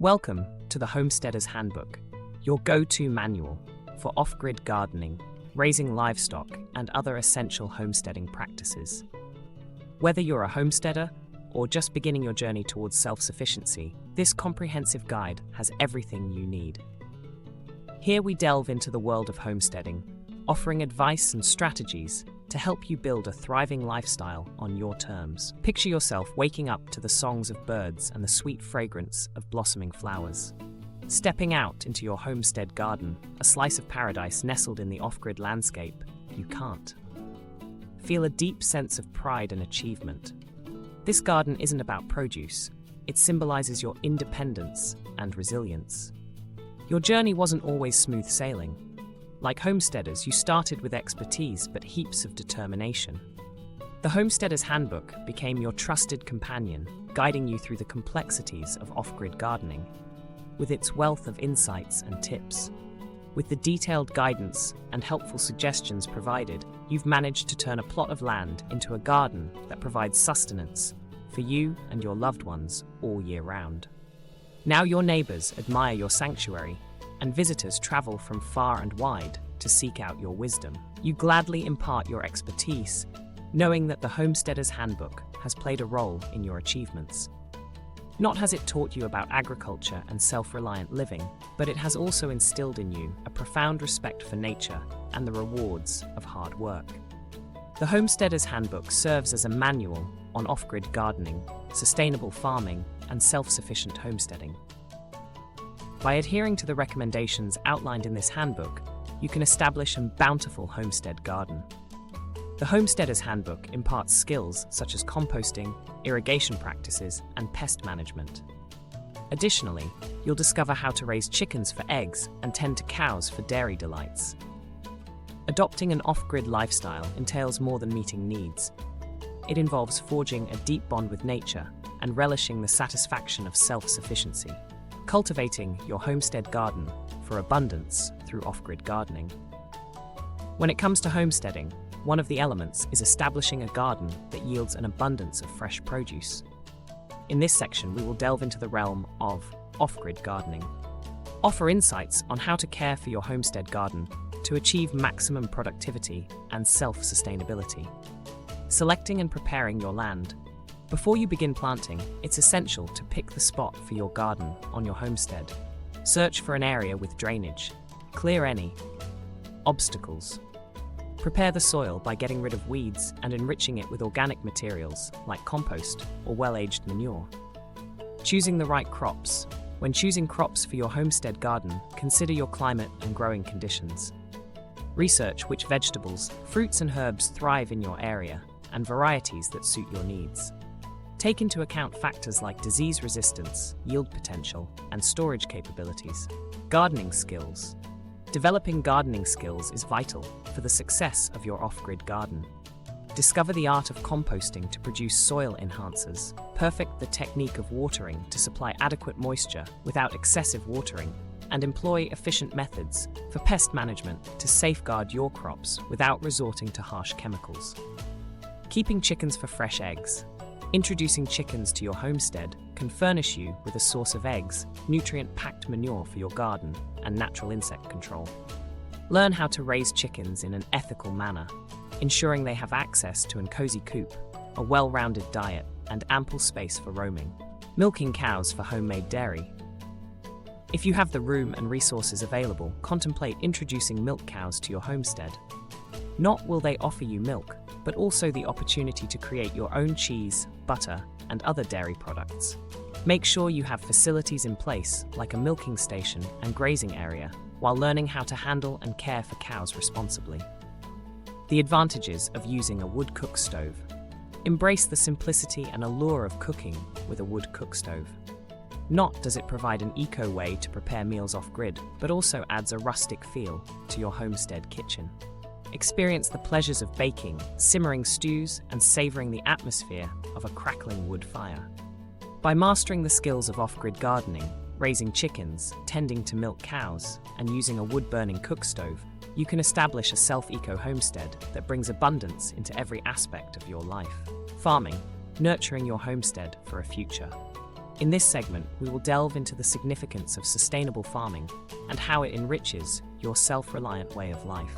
Welcome to the Homesteaders Handbook, your go-to manual for off-grid gardening, raising livestock, and other essential homesteading practices. Whether you're a homesteader or just beginning your journey towards self-sufficiency, this comprehensive guide has everything you need. Here we delve into the world of homesteading, offering advice and strategies to help you build a thriving lifestyle on your terms. Picture yourself waking up to the songs of birds and the sweet fragrance of blossoming flowers. Stepping out into your homestead garden, a slice of paradise nestled in the off-grid landscape, you can't. Feel a deep sense of pride and achievement. This garden isn't about produce, it symbolizes your independence and resilience. Your journey wasn't always smooth sailing. Like homesteaders, you started with expertise but heaps of determination. The Homesteaders Handbook became your trusted companion, guiding you through the complexities of off-grid gardening. With its wealth of insights and tips, with the detailed guidance and helpful suggestions provided, you've managed to turn a plot of land into a garden that provides sustenance for you and your loved ones all year round. Now your neighbors admire your sanctuary, and visitors travel from far and wide to seek out your wisdom. You gladly impart your expertise, knowing that the Homesteaders Handbook has played a role in your achievements. Not has it taught you about agriculture and self-reliant living, but it has also instilled in you a profound respect for nature and the rewards of hard work. The Homesteaders Handbook serves as a manual on off-grid gardening, sustainable farming, and self-sufficient homesteading. By adhering to the recommendations outlined in this handbook, you can establish a bountiful homestead garden. The Homesteaders Handbook imparts skills such as composting, irrigation practices, and pest management. Additionally, you'll discover how to raise chickens for eggs and tend to cows for dairy delights. Adopting an off-grid lifestyle entails more than meeting needs. It involves forging a deep bond with nature and relishing the satisfaction of self-sufficiency. Cultivating your homestead garden for abundance through off-grid gardening. When it comes to homesteading, one of the elements is establishing a garden that yields an abundance of fresh produce. In this section, we will delve into the realm of off-grid gardening. Offer insights on how to care for your homestead garden to achieve maximum productivity and self-sustainability. Selecting and preparing your land. Before you begin planting, it's essential to pick the spot for your garden on your homestead. Search for an area with drainage. Clear any obstacles. Prepare the soil by getting rid of weeds and enriching it with organic materials like compost or well-aged manure. Choosing the right crops. When choosing crops for your homestead garden, consider your climate and growing conditions. Research which vegetables, fruits and herbs thrive in your area and varieties that suit your needs. Take into account factors like disease resistance, yield potential, and storage capabilities. Gardening skills. Developing gardening skills is vital for the success of your off-grid garden. Discover the art of composting to produce soil enhancers. Perfect the technique of watering to supply adequate moisture without excessive watering, and employ efficient methods for pest management to safeguard your crops without resorting to harsh chemicals. Keeping chickens for fresh eggs. Introducing chickens to your homestead can furnish you with a source of eggs, nutrient-packed manure for your garden, and natural insect control. Learn how to raise chickens in an ethical manner, ensuring they have access to a cozy coop, a well-rounded diet, and ample space for roaming. Milking cows for homemade dairy. If you have the room and resources available, contemplate introducing milk cows to your homestead. Not will they offer you milk, but also the opportunity to create your own cheese, butter, and other dairy products. Make sure you have facilities in place, like a milking station and grazing area, while learning how to handle and care for cows responsibly. The advantages of using a wood cook stove. Embrace the simplicity and allure of cooking with a wood cook stove. Not does it provide an eco way to prepare meals off-grid, but also adds a rustic feel to your homestead kitchen. Experience the pleasures of baking, simmering stews, and savoring the atmosphere of a crackling wood fire. By mastering the skills of off-grid gardening, raising chickens, tending to milk cows, and using a wood-burning cook stove, you can establish a self-eco homestead that brings abundance into every aspect of your life. Farming, nurturing your homestead for a future. In this segment, we will delve into the significance of sustainable farming and how it enriches your self-reliant way of life.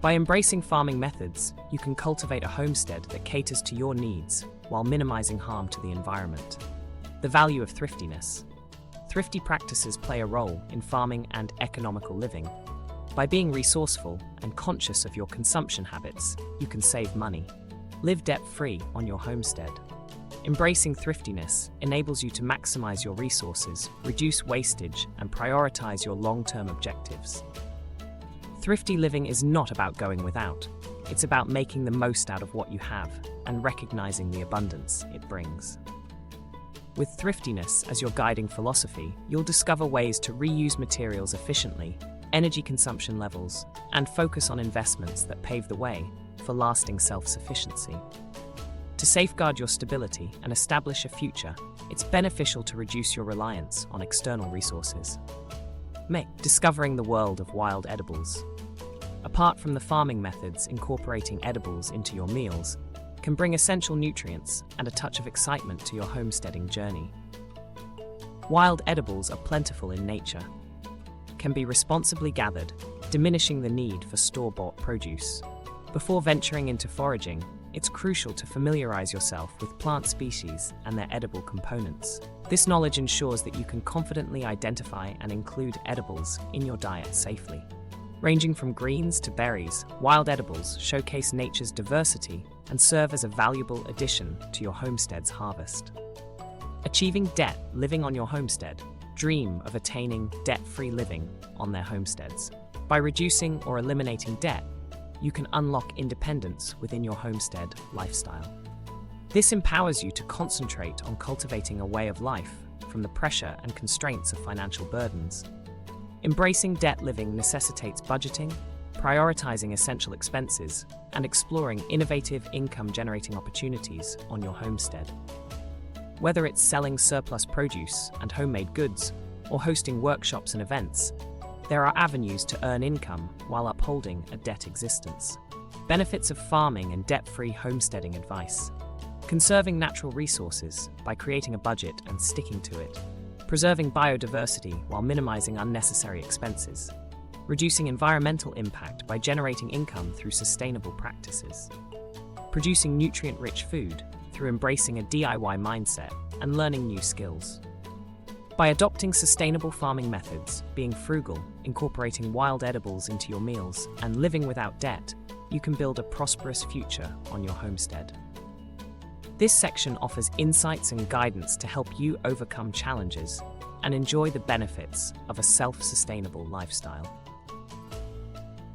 By embracing farming methods, you can cultivate a homestead that caters to your needs while minimizing harm to the environment. The value of thriftiness. Thrifty practices play a role in farming and economical living. By being resourceful and conscious of your consumption habits, you can save money. Live debt-free on your homestead. Embracing thriftiness enables you to maximize your resources, reduce wastage, and prioritize your long-term objectives. Thrifty living is not about going without. It's about making the most out of what you have and recognizing the abundance it brings. With thriftiness as your guiding philosophy, you'll discover ways to reuse materials efficiently, energy consumption levels, and focus on investments that pave the way for lasting self-sufficiency. To safeguard your stability and establish a future, it's beneficial to reduce your reliance on external resources. Discovering the world of wild edibles. Apart from the farming methods, incorporating edibles into your meals can bring essential nutrients and a touch of excitement to your homesteading journey. Wild edibles are plentiful in nature, can be responsibly gathered, diminishing the need for store-bought produce. Before venturing into foraging, it's crucial to familiarize yourself with plant species and their edible components. This knowledge ensures that you can confidently identify and include edibles in your diet safely. Ranging from greens to berries, wild edibles showcase nature's diversity and serve as a valuable addition to your homestead's harvest. Achieving debt living on your homestead. Dream of attaining debt-free living on their homesteads. By reducing or eliminating debt, you can unlock independence within your homestead lifestyle. This empowers you to concentrate on cultivating a way of life from the pressure and constraints of financial burdens. Embracing debt living necessitates budgeting, prioritizing essential expenses, and exploring innovative income-generating opportunities on your homestead. Whether it's selling surplus produce and homemade goods or hosting workshops and events, there are avenues to earn income while upholding a debt existence. Benefits of farming and debt-free homesteading advice. Conserving natural resources by creating a budget and sticking to it. Preserving biodiversity while minimizing unnecessary expenses. Reducing environmental impact by generating income through sustainable practices. Producing nutrient-rich food through embracing a DIY mindset and learning new skills. By adopting sustainable farming methods, being frugal, incorporating wild edibles into your meals, and living without debt, you can build a prosperous future on your homestead. This section offers insights and guidance to help you overcome challenges and enjoy the benefits of a self-sustainable lifestyle.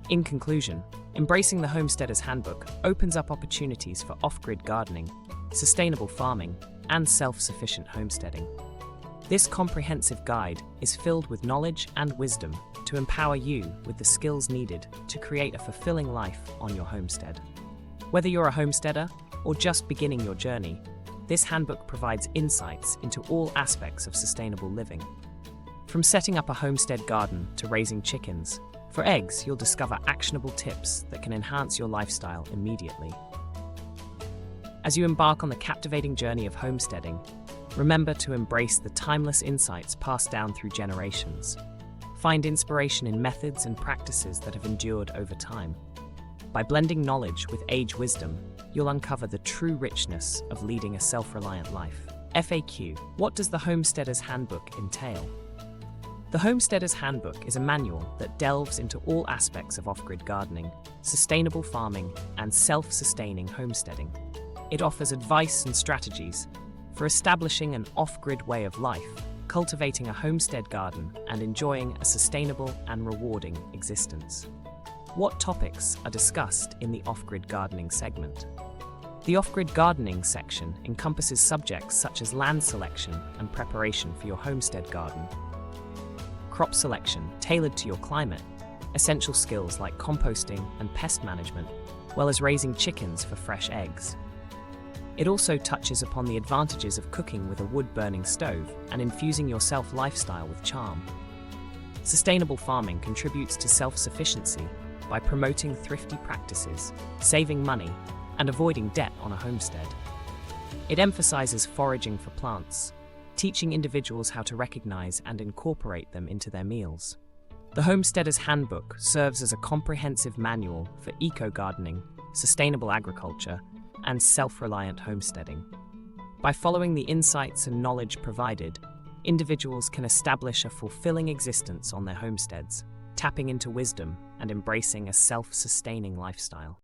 In conclusion, embracing the Homesteaders Handbook opens up opportunities for off-grid gardening, sustainable farming, and self-sufficient homesteading. This comprehensive guide is filled with knowledge and wisdom to empower you with the skills needed to create a fulfilling life on your homestead. Whether you're a homesteader or just beginning your journey, this handbook provides insights into all aspects of sustainable living. From setting up a homestead garden to raising chickens, for eggs, you'll discover actionable tips that can enhance your lifestyle immediately. As you embark on the captivating journey of homesteading, remember to embrace the timeless insights passed down through generations. Find inspiration in methods and practices that have endured over time. By blending knowledge with age wisdom, you'll uncover the true richness of leading a self-reliant life. FAQ: what does the Homesteaders Handbook entail? The Homesteaders Handbook is a manual that delves into all aspects of off-grid gardening, sustainable farming, and self-sustaining homesteading. It offers advice and strategies for establishing an off-grid way of life, cultivating a homestead garden, and enjoying a sustainable and rewarding existence. What topics are discussed in the off-grid gardening segment? The off-grid gardening section encompasses subjects such as land selection and preparation for your homestead garden, crop selection tailored to your climate, essential skills like composting and pest management, well as raising chickens for fresh eggs. It also touches upon the advantages of cooking with a wood-burning stove and infusing your self-lifestyle with charm. Sustainable farming contributes to self-sufficiency by promoting thrifty practices, saving money, and avoiding debt on a homestead. It emphasizes foraging for plants, teaching individuals how to recognize and incorporate them into their meals. The Homesteaders Handbook serves as a comprehensive manual for eco-gardening, sustainable agriculture, and self-reliant homesteading. By following the insights and knowledge provided, individuals can establish a fulfilling existence on their homesteads, tapping into wisdom and embracing a self-sustaining lifestyle.